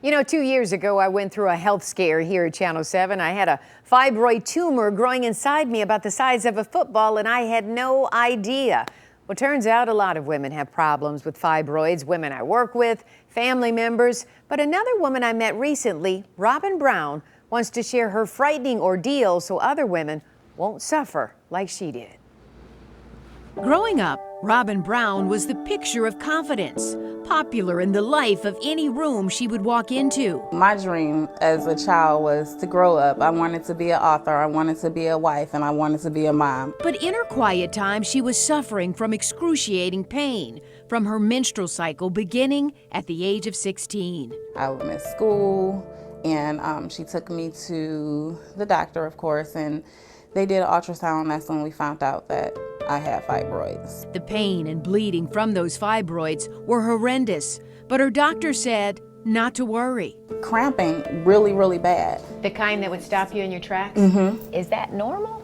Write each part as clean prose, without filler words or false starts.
You know, 2 years ago, I went through a health scare here at Channel 7. I had a fibroid tumor growing inside me about the size of a football, and I had no idea. Well, turns out a lot of women have problems with fibroids, women I work with, family members. But another woman I met recently, Robin Brown, wants to share her frightening ordeal so other women won't suffer like she did. Growing up, Robin Brown was the picture of confidence, popular in the life of any room she would walk into. My dream as a child was to grow up. I wanted to be an author, I wanted to be a wife, and I wanted to be a mom. But in her quiet time, she was suffering from excruciating pain from her menstrual cycle beginning at the age of 16. I would miss school, and she took me to the doctor, of course, and they did an ultrasound. That's when we found out that I had fibroids. The pain and bleeding from those fibroids were horrendous, but her doctor said not to worry. Cramping really, really bad. The kind that would stop you in your tracks? Is that normal?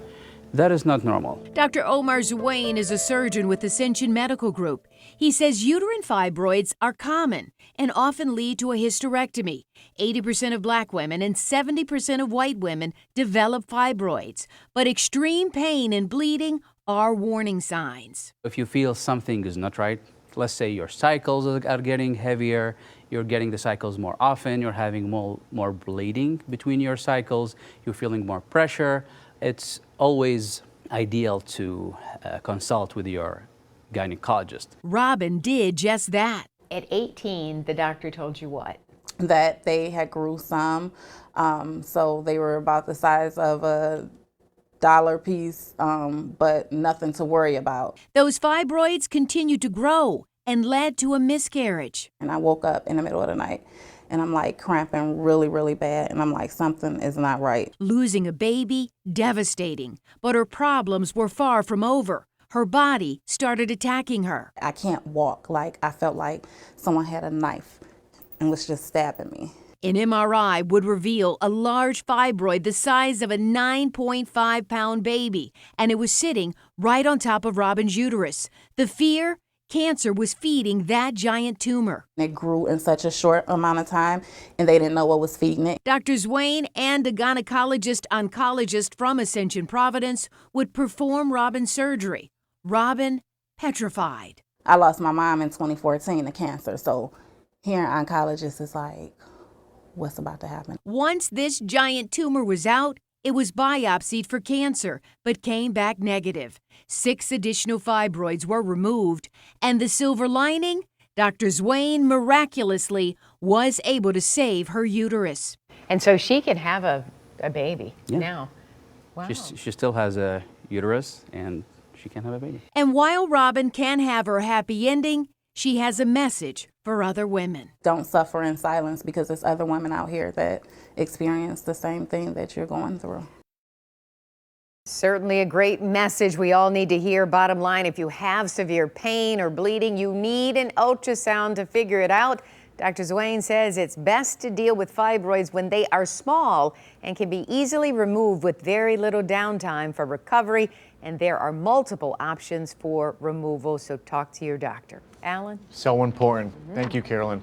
That is not normal. Dr. Omar Zuwain is a surgeon with Ascension Medical Group. He says uterine fibroids are common and often lead to a hysterectomy. 80% of black women and 70% of white women develop fibroids, but extreme pain and bleeding are warning signs. If you feel something is not right, let's say your cycles are getting heavier, you're getting the cycles more often, you're having more bleeding between your cycles, you're feeling more pressure, it's always ideal to consult with your gynecologist. Robin did just that. At 18, the doctor told you what? That they had grew some, so they were about the size of a dollar piece, but nothing to worry about. Those fibroids continued to grow and led to a miscarriage. And I woke up in the middle of the night and I'm like cramping really, really bad. And I'm like, something is not right. Losing a baby, devastating. But her problems were far from over. Her body started attacking her. I can't walk. Like, I felt like someone had a knife and was just stabbing me. An MRI would reveal a large fibroid the size of a 9.5-pound baby, and it was sitting right on top of Robin's uterus. The fear? Cancer was feeding that giant tumor. It grew in such a short amount of time, and they didn't know what was feeding it. Dr. Zuwain and a gynecologist-oncologist from Ascension Providence would perform Robin's surgery. Robin petrified. I lost my mom in 2014 to cancer, so hearing oncologist is like, what's about to happen? Once this giant tumor was out, it was biopsied for cancer, but came back negative. 6 additional fibroids were removed, and the silver lining? Dr. Zuwain miraculously was able to save her uterus. And so she can have a baby now. Wow. She still has a uterus and she can have a baby. And while Robin can have her happy ending, she has a message for other women. Don't suffer in silence, because there's other women out here that experience the same thing that you're going through. Certainly a great message we all need to hear. Bottom line, if you have severe pain or bleeding, you need an ultrasound to figure it out. Dr. Zuwain says it's best to deal with fibroids when they are small and can be easily removed with very little downtime for recovery. And there are multiple options for removal, so talk to your doctor. Alan? So important. Thank you, Carolyn.